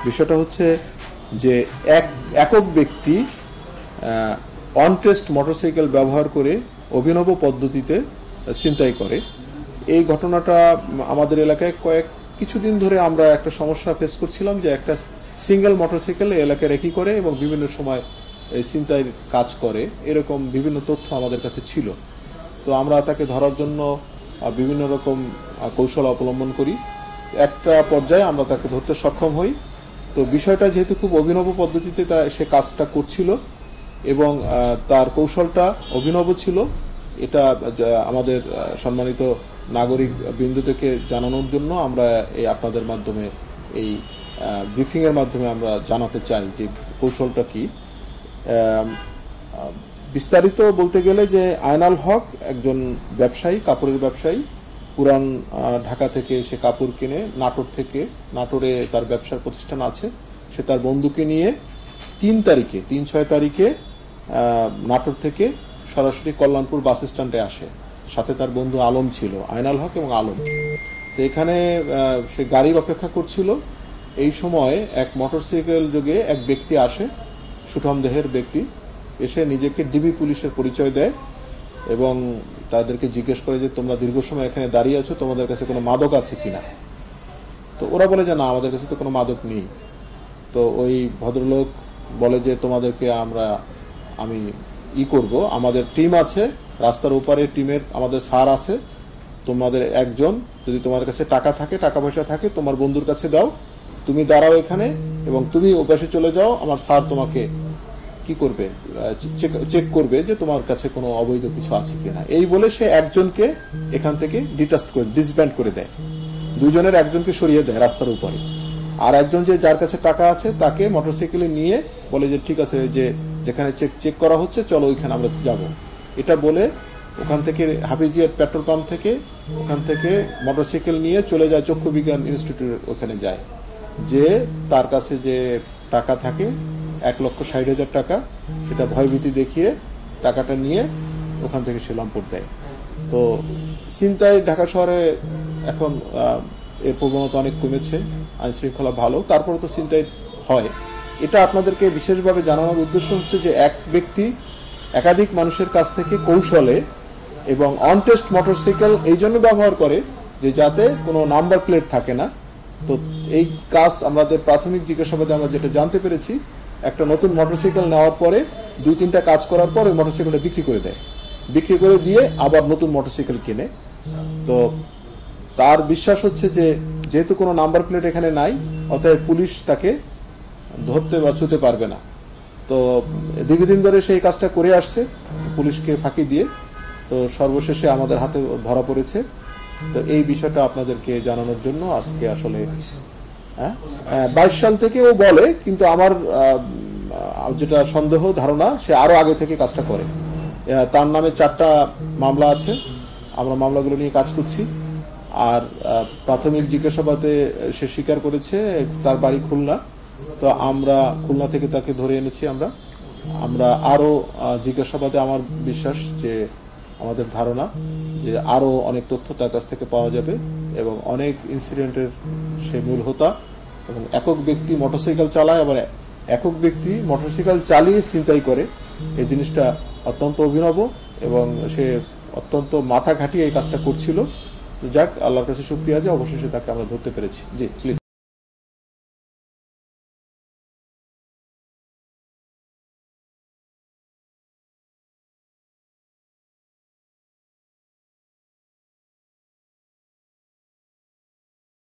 বিষয়টা হচ্ছে যে একক ব্যক্তি অনটেস্ট মোটরসাইকেল ব্যবহার করে অভিনব পদ্ধতিতে ছিনতাই করে। এই ঘটনাটা আমাদের এলাকায় কিছুদিন ধরে আমরা একটা সমস্যা ফেস করছিলাম যে একটা সিঙ্গেল মোটরসাইকেল এলাকায় রেকি করে এবং বিভিন্ন সময় ছিনতাইয়ের কাজ করে, এরকম বিভিন্ন তথ্য আমাদের কাছে ছিল। তো আমরা তাকে ধরার জন্য বিভিন্ন রকম কৌশল অবলম্বন করি। একটা পর্যায়ে আমরা তাকে ধরতে সক্ষম হই। তো বিষয়টা যেহেতু খুব অভিনব পদ্ধতিতে সে কাজটা করছিল এবং তার কৌশলটা অভিনব ছিল, এটা আমাদের সম্মানিত নাগরিক বিন্দু থেকে জানানোর জন্য আমরা আপনাদের মাধ্যমে এই ব্রিফিংয়ের মাধ্যমে আমরা জানাতে চাই যে কৌশলটা কি। বিস্তারিত বলতে গেলে যে আয়নাল হক একজন ব্যবসায়ী, কাপড়ের ব্যবসায়ী, পুরান ঢাকা থেকে সে কাপড় কিনে নাটোরে তার ব্যবসার প্রতিষ্ঠান আছে। সে তার বন্ধুকে নিয়ে 3-6 তারিখে নাটোর থেকে সরাসরি কল্যাণপুর বাস স্ট্যান্ডে আসে। সাথে তার বন্ধু আলম ছিল, আয়নাল হক এবং আলম। তো এখানে সে গাড়ির অপেক্ষা করছিল। এই সময় এক মোটরসাইকেল যোগে এক ব্যক্তি আসে, সুঠাম দেহের ব্যক্তি, এসে নিজেকে ডিবি পুলিশের পরিচয় দেয় এবং তাদেরকে জিজ্ঞেস করে যে তোমরা দীর্ঘ সময় এখানে দাঁড়িয়ে আছো, তোমাদের কাছে কোনো মাদক আছে কিনা। তো ওরা বলে যে না, আমাদের কাছে তো কোনো মাদক নেই। তো ওই ভদ্রলোক বলে যে তোমাদেরকে আমি করব, আমাদের টিম আছে, রাস্তার ওপারে টিমের আমাদের স্যার আছে, তোমাদের একজন যদি তোমাদের কাছে টাকা পয়সা থাকে তোমার বন্ধুর কাছে দাও, তুমি দাঁড়াও এখানে এবং তুমি ওপাশে চলে যাও, আমার স্যার তোমাকে কি করবে, চেক করবে যে তোমার কাছে কোনো অবৈধ কিছু আছে কিনা। এই বলে সে একজনকে এখান থেকে ডিসব্যান্ড করে দেয়, দুজনের একজনকে সরিয়ে দেয় রাস্তার উপরে। আর একজন যার কাছে টাকা আছে তাকে মোটরসাইকেলে নিয়ে বলে যে ঠিক আছে, যে যেখানে চেক করা হচ্ছে চলো ওইখানে আমরা যাব। এটা বলে ওখান থেকে হাফিজিয়ার পেট্রোল পাম্প থেকে ওখান থেকে মোটরসাইকেল নিয়ে চলে যায় চক্ষু বিজ্ঞান ইনস্টিটিউট, ওখানে যায়। যে তার কাছে যে টাকা থাকে 1,60,000 টাকা, সেটা ভয়ভীতি দেখিয়ে টাকাটা নিয়ে ওখান থেকে সে লম্পট দেয়। তো ছিনতাই ঢাকা শহরে এখন এর প্রবণতা অনেক কমেছে, আইন শৃঙ্খলা ভালো, তারপরে তো ছিনতাই হয়। এটা আপনাদেরকে বিশেষভাবে জানানোর উদ্দেশ্য হচ্ছে যে এক ব্যক্তি একাধিক মানুষের কাছ থেকে কৌশলে এবং অনটেস্ট মোটরসাইকেল এই জন্য ব্যবহার করে যে যাতে কোনো নাম্বার প্লেট থাকে না। তো এই কাজ আমাদের প্রাথমিক জিজ্ঞাসাবাদে আমরা যেটা জানতে পেরেছি, একটা নতুন মোটরসাইকেল নেওয়ার পরে 2-3টা কাজ করার পর ওই মোটরসাইকেলটা বিক্রি করে দেয়, বিক্রি করে দিয়ে আবার নতুন মোটরসাইকেল কিনে। তো তার বিশ্বাস হচ্ছে যে যেহেতু কোনো নাম্বার প্লেট এখানে নাই, অতএব পুলিশ তাকে ধরতে বা ছুঁতে পারবে না। তো দীর্ঘদিন ধরে সেই কাজটা করে আসছে পুলিশকে ফাঁকি দিয়ে। তো সর্বশেষে আমাদের হাতে ধরা পড়েছে। তো এই বিষয়টা আপনাদেরকে জানানোর জন্য আজকে আসলে 22 সাল থেকে ও বলে, কিন্তু আমার যেটা সন্দেহ ধারণা সে আরো আগে থেকে কাজটা করে। তার নামে 4টা মামলা আছে, আমরা মামলাগুলো নিয়ে কাজ করছি। আর প্রাথমিক জিজ্ঞাসাবাদে সে স্বীকার করেছে তার বাড়ি খুলনা। তো আমরা খুলনা থেকে তাকে ধরে এনেছি। আমরা আরো জিজ্ঞাসাবাদে আমার বিশ্বাস যে আমাদের ধারণা যে আরো অনেক তথ্য তার কাছ থেকে পাওয়া যাবে এবং অনেক ইনসিডেন্টের সে মূল হোতা। এবং একক ব্যক্তি মোটরসাইকেল চালায়, আবার একক ব্যক্তি মোটরসাইকেল চালিয়ে ছিনতাই করে, এই জিনিসটা অত্যন্ত অভিনব এবং সে অত্যন্ত মাথা খাটিয়ে এই কাজটা করছিল। যাক, আল্লাহর কাছে শুকরিয়া যে অবশেষে তাকে আমরা ধরতে পেরেছি। জি প্লিজ।